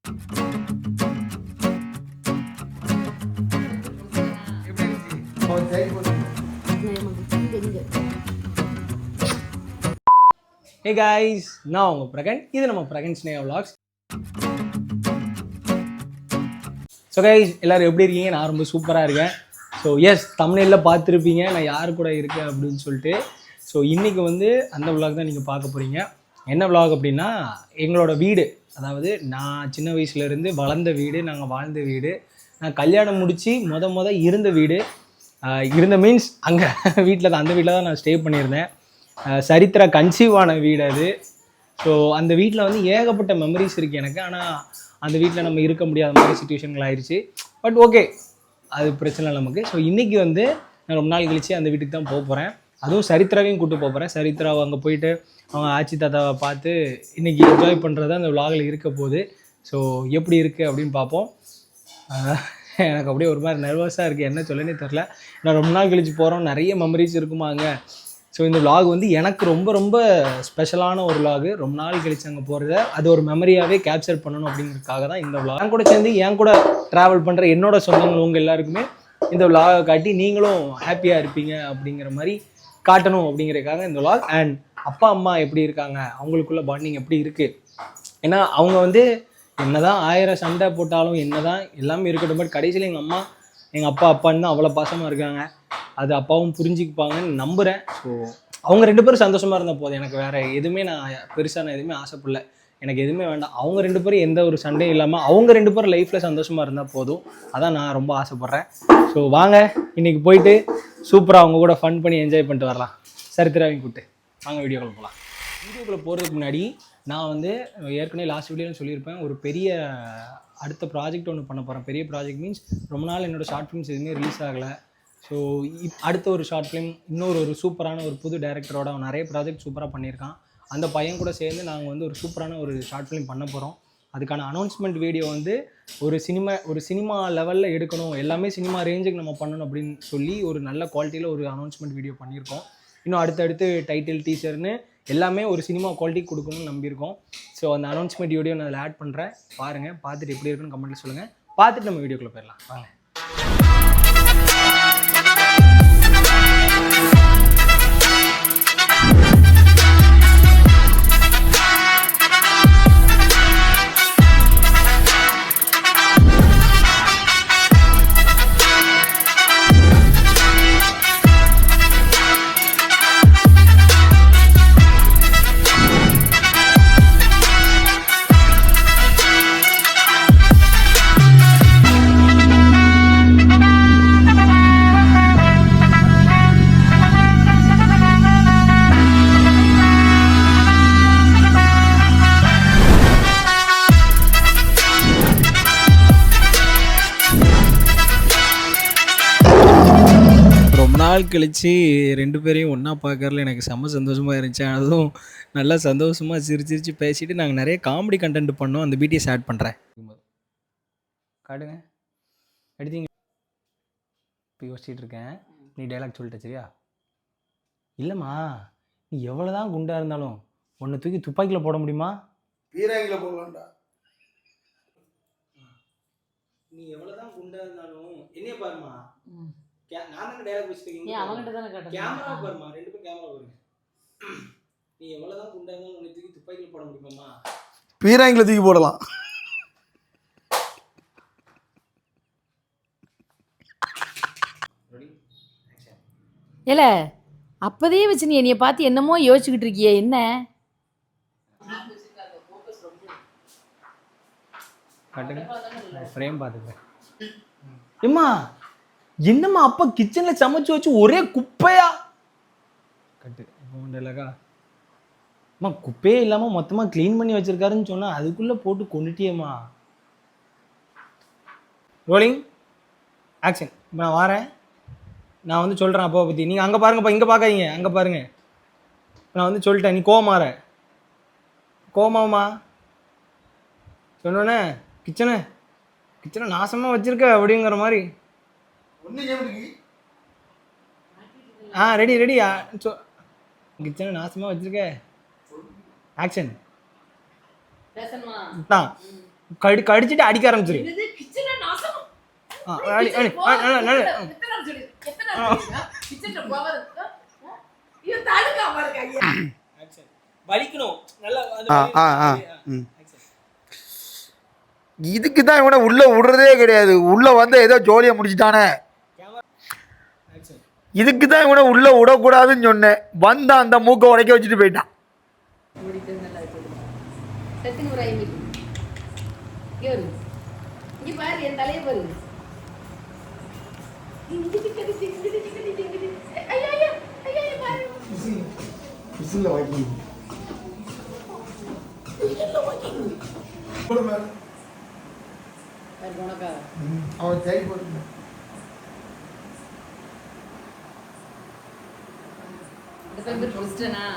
Hey guys, நான் உங்கள் பிரகன். இது நம்ம Brihan Sneha vlogs. So guys எல்லோரும் எப்படி இருக்கீங்க? நான் ரொம்ப சூப்பராக இருக்கேன். ஸோ எஸ், தமிழில் பார்த்துருப்பீங்க நான் யார் கூட இருக்கேன் அப்படின்னு சொல்லிட்டு. ஸோ இன்றைக்கி வந்து அந்த vlog தான் நீங்கள் பார்க்க போகிறீங்க. என்ன vlog அப்படின்னா, எங்களோட வீடு, அதாவது நான் சின்ன வயசுலேருந்து வளர்ந்த வீடு, நாங்கள் வாழ்ந்த வீடு, நான் கல்யாணம் முடித்து இருந்த வீடு, இருந்த மீன்ஸ் அங்கே வீட்டில் தான், அந்த வீட்டில் தான் நான் ஸ்டே பண்ணியிருந்தேன். சரித்திரா கன்சீவ் ஆன வீடு அது. ஸோ அந்த வீட்டில் வந்து ஏகப்பட்ட மெமரிஸ் இருக்குது எனக்கு. ஆனால் அந்த வீட்டில் நம்ம இருக்க முடியாத மாதிரி சுச்சுவேஷன்கள் ஆயிடுச்சு. பட் ஓகே, அது பிரச்சனை இல்லை நமக்கு. ஸோ இன்றைக்கி வந்து நான் ரொம்ப நாள் கழித்து அந்த வீட்டுக்கு தான் போக போகிறேன். அதுவும் சரித்திராவையும் கூப்பிட்டு போக போகிறேன். சரித்திராவை அங்கே போயிட்டு அவங்க ஆச்சி தாத்தாவை பார்த்து இன்றைக்கி என்ஜாய் பண்ணுறது அந்த விலாகில் இருக்க போகுது. ஸோ எப்படி இருக்குது அப்படின்னு பார்ப்போம். எனக்கு அப்படியே ஒரு மாதிரி நர்வஸாக இருக்குது, என்ன சொல்லனே தெரில. நான் ரொம்ப நாள் கழித்து போகிறோம், நிறைய மெமரிஸ் இருக்குமாங்க. ஸோ இந்த vlog வந்து எனக்கு ரொம்ப ரொம்ப ஸ்பெஷலான ஒரு vlog. ரொம்ப நாள் கழிச்சு அங்கே போகிறத அது ஒரு மெமரியாகவே கேப்சர் பண்ணணும் அப்படிங்கிறதுக்காக தான் இந்த vlog. என் கூட சேர்ந்து என் கூட ட்ராவல் பண்ணுற என்னோட சொந்தங்கள் உங்கள் எல்லாருக்குமே இந்த vlog காட்டி நீங்களும் ஹாப்பியாக இருப்பீங்க அப்படிங்கிற மாதிரி காட்டணும் அப்படிங்கிறதுக்காக இந்த vlog. அண்ட் அப்பா அம்மா எப்படி இருக்காங்க, அவங்களுக்குள்ள பாண்டிங் எப்படி இருக்குது, ஏன்னா அவங்க வந்து என்னதான் 1000 சண்டை போட்டாலும் என்னதான் எல்லாமே இருக்கட்டும், பட் கடைசியில் எங்கள் அப்பா அப்பான்னு தான் அவ்வளோ பாசமாக இருக்காங்க. அது அப்பாவும் புரிஞ்சுக்குப்பாங்கன்னு நம்புகிறேன். ஸோ அவங்க 2 பேரும் சந்தோஷமாக இருந்தால் போதும். எனக்கு வேறு எதுவுமே நான் எதுவுமே ஆசைப்படல. எனக்கு எதுவுமே வேண்டாம். அவங்க 2 பேரும் எந்த ஒரு சண்டையும் இல்லாமல் அவங்க 2 பேரும் லைஃப்பில் சந்தோஷமாக இருந்தால் போதும். அதான் நான் ரொம்ப ஆசைப்பட்றேன். ஸோ வாங்க இன்றைக்கி போயிட்டு சூப்பராக அவங்க கூட ஃபன் பண்ணி என்ஜாய் பண்ணிட்டு வரலாம். சரித்திராவையும் கூப்பிட்டு வாங்க வீடியோக்குள்ளே போகலாம். வீடியோக்குள்ளே போகிறதுக்கு முன்னாடி நான் வந்து ஏற்கனவே லாஸ்ட் வீடியோன்னு சொல்லியிருப்பேன், ஒரு பெரிய அடுத்த ப்ராஜெக்ட் ஒன்று பண்ண போகிறேன். பெரிய ப்ராஜெக்ட் மீன்ஸ் ரொம்ப நாள் என்னோடய ஷார்ட் ஃபிலிம்ஸ் எதுவுமே ரிலீஸ் ஆகலை. ஸோ அடுத்த ஒரு ஷார்ட் ஃபிலிம் ஒரு சூப்பரான ஒரு புது டைரக்டரோட, அவன் நிறைய ப்ராஜெக்ட் சூப்பராக பண்ணியிருக்கான். அந்த பையன் கூட சேர்ந்து நாங்கள் வந்து ஒரு சூப்பரான ஒரு ஷார்ட் ஃபிலிம் பண்ண போகிறோம். அதுக்கான அனௌன்ஸ்மெண்ட் வீடியோ வந்து ஒரு சினிமா லெவலில் எடுக்கணும், எல்லாமே சினிமா ரேஞ்சுக்கு நம்ம பண்ணணும் அப்படின்னு சொல்லி ஒரு நல்ல குவாலிட்டியில் ஒரு அனௌன்ஸ்மெண்ட் வீடியோ பண்ணியிருக்கோம். இன்னும் அடுத்தடுத்து டைட்டில் டீசர்னு எல்லாமே ஒரு சினிமா குவாலிட்டி கொடுக்கணும்னு நம்பியிருக்கோம். ஸோ அந்த அனௌன்ஸ்மெண்ட் வீடியோ நான் அதில் ஆட் பண்ணுறேன், பாருங்கள். பார்த்துட்டு எப்படி இருக்குன்னு கமெண்ட்டில் சொல்லுங்கள். பார்த்துட்டு நம்ம வீடியோக்குள்ளே போயிடலாம் வாங்க. நாள் கழித்து 2 பேரையும் ஒன்றா பார்க்கறதுல எனக்கு செம்ம சந்தோஷமாக இருந்துச்சு. அதுவும் நல்லா சந்தோஷமாக சிரிச்சு பேசிட்டு நாங்கள் நிறைய காமெடி கண்டென்ட் பண்ணோம். அந்த பிடிஎஸ் ஆட் பண்ணுறேன், காட்டுங்க. எடுத்தீங்க? இப்போ யோசிச்சுட்டு இருக்கேன். நீ டைலாக் சொல்லிட்ட சரியா? இல்லைம்மா, நீ எவ்வளோ தான் குண்டாக இருந்தாலும் உன்னை தூக்கி துப்பாக்கியில் போட முடியுமா? பீராங்கில் போடலாம்டா. நீ எவ்வளோ தான் குண்டாக இருந்தாலும் என்னைய பாருமா, நான் தானே டைலாக் வச்சிருக்கீங்க, அவங்ககிட்ட தானே காட்டுறேன். கேமரா பாருமா, 2 பேரும் கேமரா பாருங்க. நீ எவ்வளவுதான் குண்டா இருந்தாலும் உன்னை தூக்கி துப்பாக்கியில் போட முடியுமாம்மா? பீராங்கில் தூக்கி போடலாம். ஏல அப்பதே வச்சு நீ என்னைய பார்த்து என்னமோ யோசிச்சுக்கிட்டு இருக்கியே, என்ன? காட்டுங்க, ஃப்ரேம் பார்த்துக்கிறேன். ஏம்மா என்னம்மா அப்பா கிச்சனில் சமைச்சு வச்சு ஒரே குப்பையா? கட்டு டைலாக்கா? அம்மா குப்பையே இல்லாமல் மொத்தமாக க்ளீன் பண்ணி வச்சுருக்காருன்னு சொன்னால் அதுக்குள்ளே போட்டு கொண்டுட்டியேம்மா. Rolling action. இப்போ நான் வரேன், நான் வந்து சொல்கிறேன் அப்பாவை பற்றி. நீங்கள் அங்கே பாருங்கப்பா, இங்கே பார்க்காதீங்க, அங்கே பாருங்கள். நான் வந்து சொல்லிட்டேன், நீ கோவமாற. கோவமாம்மா சொன்னோன்னே கிச்சனை நாசமாக வச்சுருக்க அப்படிங்கிற மாதிரி. ரெடி கிச்சனை நாசமாக வச்சுருக்க. ஆக்ஷன் தான். கடிச்சிட்டு அடிக்க ஆரம்பிச்சிரு. இது கிச்சனை நாசம். அடி அடி நல்ல எத்தனை சொல்லு கிச்சன்ல போவாத. இது தடுக்காம இருக்காங்க. வலிக்கணும் நல்லா. இதுக்கு தான் இவனை உள்ள விடுறதே கிடையாது. உள்ள வந்து ஏதோ ஜோலியை முடிச்சிட்டானே. இதுக்கு தான் இவனை உள்ள விடக்கூடாதுன்னு சொன்னேன். வந்தா அந்த மூக்கை உடைக்க வச்சுட்டு போயிட்டான். இங்க பாரு என் தலைய பாரு. அவன் கை போட்டு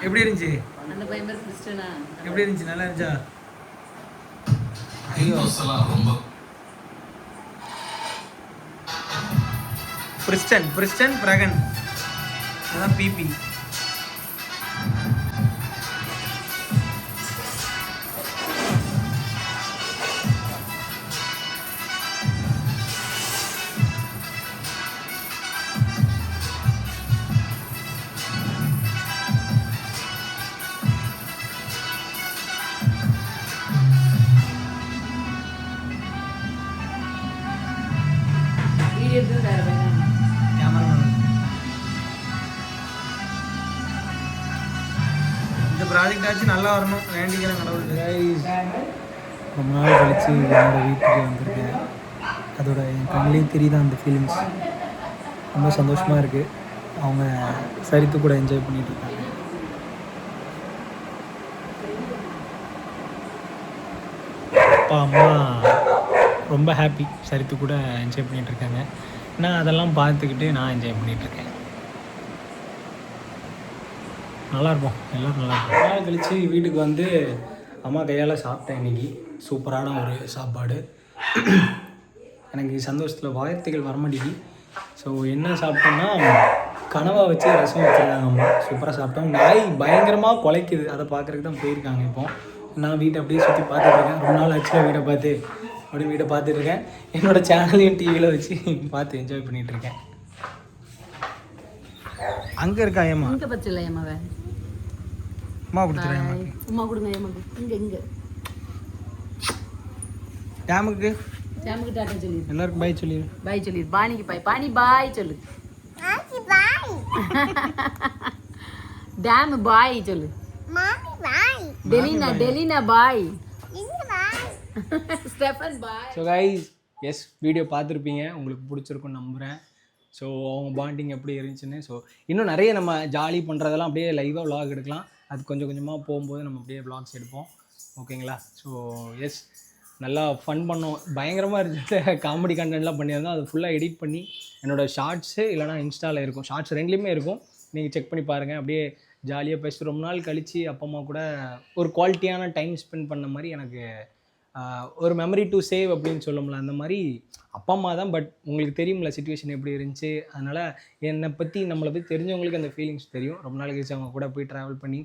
எப்படி இருந்துச்சு? அந்த பையன் பேர் கிறிஸ்டனா. எப்படி இருந்துச்சு? நல்லா இருந்துச்சா? பிரிஸ்டன் பிரகன் அதான் பிபி. வீடியோ எடுத்து வேற பையன் கேமராமேன். இந்த ப்ராஜெக்ட் ஆச்சு நல்லா வரணும் வேண்டிக்கிறேன் கடவுளுக்கு. ரொம்ப நாள் கழிச்சு என்னோட வீட்டுக்கு வந்திருக்கேன். அதோட என் கண்ணிலையும் தெரியுது அந்த ஃபீலிங்ஸ். ரொம்ப சந்தோஷமாக இருக்குது. அவங்க சரித்து கூட என்ஜாய் பண்ணிட்டு இருக்காங்க. அப்பா அம்மா ரொம்ப ஹாப்பி. சரித்து கூட என்ஜாய் பண்ணிகிட்டு இருக்காங்க. நான் அதெல்லாம் பார்த்துக்கிட்டு நான் என்ஜாய் பண்ணிகிட்ருக்கேன். நல்லாயிருப்போம், எல்லோரும் நல்லாயிருப்போம். நாள் கழித்து வீட்டுக்கு வந்து அம்மா கையால் சாப்பிட்டேன் இன்றைக்கி. சூப்பரான ஒரு சாப்பாடு. எனக்கு சந்தோஷத்தில் வார்த்தைகள் வரமாட்டேங்கி. ஸோ என்ன சாப்பிட்டோம்னா கனவா வச்சு ரசம் வச்சுருக்காங்க அம்மா. சூப்பராக சாப்பிட்டோம். நாய் பயங்கரமாக குலைக்குது. அதை பார்க்குறதுக்கு தான் போயிருக்காங்க. இப்போ நான் வீட்டை அப்படியே சுற்றி பார்த்துட்ருக்கேன். ரொம்ப நாள் ஆக்சுவலாக வீட்டை பார்த்துட்ருக்கேன். என்னோடய சேனலையும் டிவியில் வச்சு பார்த்து என்ஜாய் பண்ணிகிட்ருக்கேன். அங்கே இருக்கா ஏமா? இங்கே பச்சை ஏமாவே அம்மா கொடுத்துறேன். அம்மா கொடுங்க ஏமாக்கு. இங்கே டேமுக்கு டாட்டா சொல்லி எல்லாருக்கும் பாய் சொல்லி. பாய் சொல்லி. பாணிக்கு பாய். பாணி பாய் சொல்லு. டேம் பாய் சொல்லு. டெலினா பாய். ஸ்டெஃபன் பாய். ஸோ கைஸ், எஸ் வீடியோ பார்த்துருப்பீங்க. உங்களுக்கு பிடிச்சிருக்குன்னு நம்புகிறேன். ஸோ அவங்க பாண்டிங் எப்படி இருந்துச்சுன்னு. ஸோ இன்னும் நிறைய நம்ம ஜாலி பண்ணுறதெல்லாம் அப்படியே லைவாக விலாக் எடுக்கலாம். அது கொஞ்சம் கொஞ்சமாக போகும்போது நம்ம அப்படியே விலாக்ஸ் எடுப்போம். ஓகேங்களா? ஸோ எஸ் நல்லா ஃபன் பண்ணோம். பயங்கரமாக இருந்துச்சு. காமெடி கண்டென்ட்லாம் பண்ணியிருந்தோம். அது ஃபுல்லாக எடிட் பண்ணி என்னோடய ஷார்ட்ஸு இல்லைனா இன்ஸ்டாவில் இருக்கும். ஷார்ட்ஸ் ரெண்டுலேயுமே இருக்கும். நீங்கள் செக் பண்ணி பாருங்கள். அப்படியே ஜாலியாக பேசி ரொம்ப நாள் கழித்து அப்பா அம்மா கூட ஒரு குவாலிட்டியான டைம் ஸ்பெண்ட் பண்ண மாதிரி எனக்கு ஒரு மெமரி டு சேவ் அப்படின்னு சொல்லும்ல, அந்த மாதிரி அப்பா அம்மா தான். பட் உங்களுக்கு தெரியும்ல சுச்சுவேஷன் எப்படி இருந்துச்சு. அதனால் என்னை பற்றி நம்மளை பற்றி தெரிஞ்சவங்களுக்கு அந்த ஃபீலிங்ஸ் தெரியும். ரொம்ப நாள் கழிச்சு அவங்க கூட போய் ட்ராவல் பண்ணி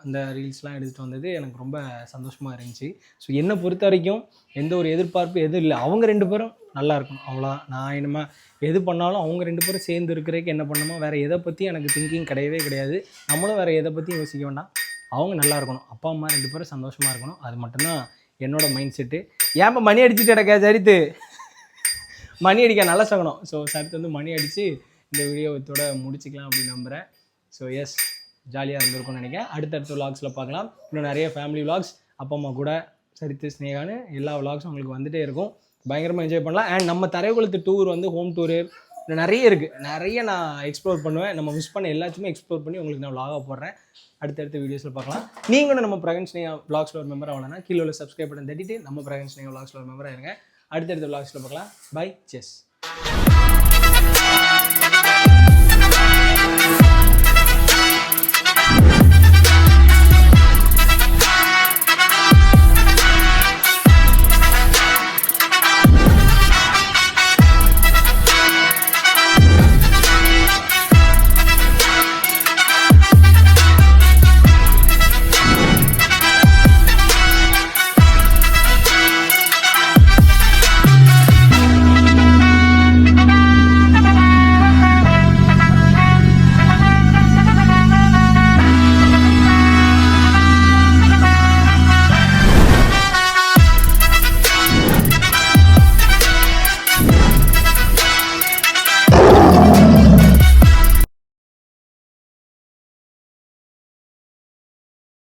அந்த ரீல்ஸ்லாம் எடுத்துகிட்டு வந்தது எனக்கு ரொம்ப சந்தோஷமாக இருந்துச்சு. ஸோ என்னை பொறுத்த வரைக்கும் எந்த ஒரு எதிர்பார்ப்பு எதுவும் இல்லை. அவங்க ரெண்டு பேரும் நல்லா இருக்கணும், அவ்வளோதான். நான் என்னமா எது பண்ணாலும் அவங்க ரெண்டு பேரும் சேர்ந்து இருக்கிறதுக்கு என்ன பண்ணணுமோ வேறு எதை பற்றி எனக்கு திங்கிங் கிடையவே கிடையாது. நம்மளும் வேறு எதை பற்றியும் யோசிக்க வேண்டாம். அவங்க நல்லா இருக்கணும். அப்பா அம்மா ரெண்டு பேரும் சந்தோஷமாக இருக்கணும். அது மட்டும்தான் என்னோட மைண்ட் செட்டு. ஏன்ப்பா மணி அடிச்சுட்டு கிடக்க சரித்து? மணி அடிக்க நல்லா சகனம். ஸோ சரித்து வந்து மணி அடித்து இந்த வீடியோத்தோட முடிச்சிக்கலாம் அப்படின்னு நம்புகிறேன். ஸோ எஸ் ஜாலியாக இருந்திருக்கும்னு நினைக்கிறேன். அடுத்தடுத்த விலாக்ஸில் பார்க்கலாம். இன்னும் நிறைய ஃபேமிலி விலாக்ஸ் அப்பா அம்மா கூட சரித்து ஸ்னேகான்னு எல்லா விலாக்ஸும் உங்களுக்கு வந்துகிட்டே இருக்கும். பயங்கரமாக என்ஜாய் பண்ணலாம். அண்ட் நம்ம தரைக்குளத்து டூர் வந்து ஹோம் டூரு நிறைய இருக்குது. நிறைய நான் எக்ஸ்ப்ளோர் பண்ணுவேன். நம்ம மிஸ் பண்ண எல்லாத்தையுமே எக்ஸ்ப்ளோர் பண்ணி உங்களுக்கு நான் விலாகாக போடுறேன். அடுத்தடுத்த வீடியோஸில் பார்க்கலாம். நீங்களும் நம்ம பிரகன் ஸ்னேகா விலாக்ஸில் ஒரு மெம்பர் ஆகலன்னா கீழே உள்ள சப்ஸ்கிரைப் பண்ணி தட்டிட்டு நம்ம பிரகன் ஸ்னேகா விலாக்ஸில் ஒரு மெம்பராக இருங்க. அடுத்தடுத்த விலாக்ஸில் பார்க்கலாம். பை. செஸ்.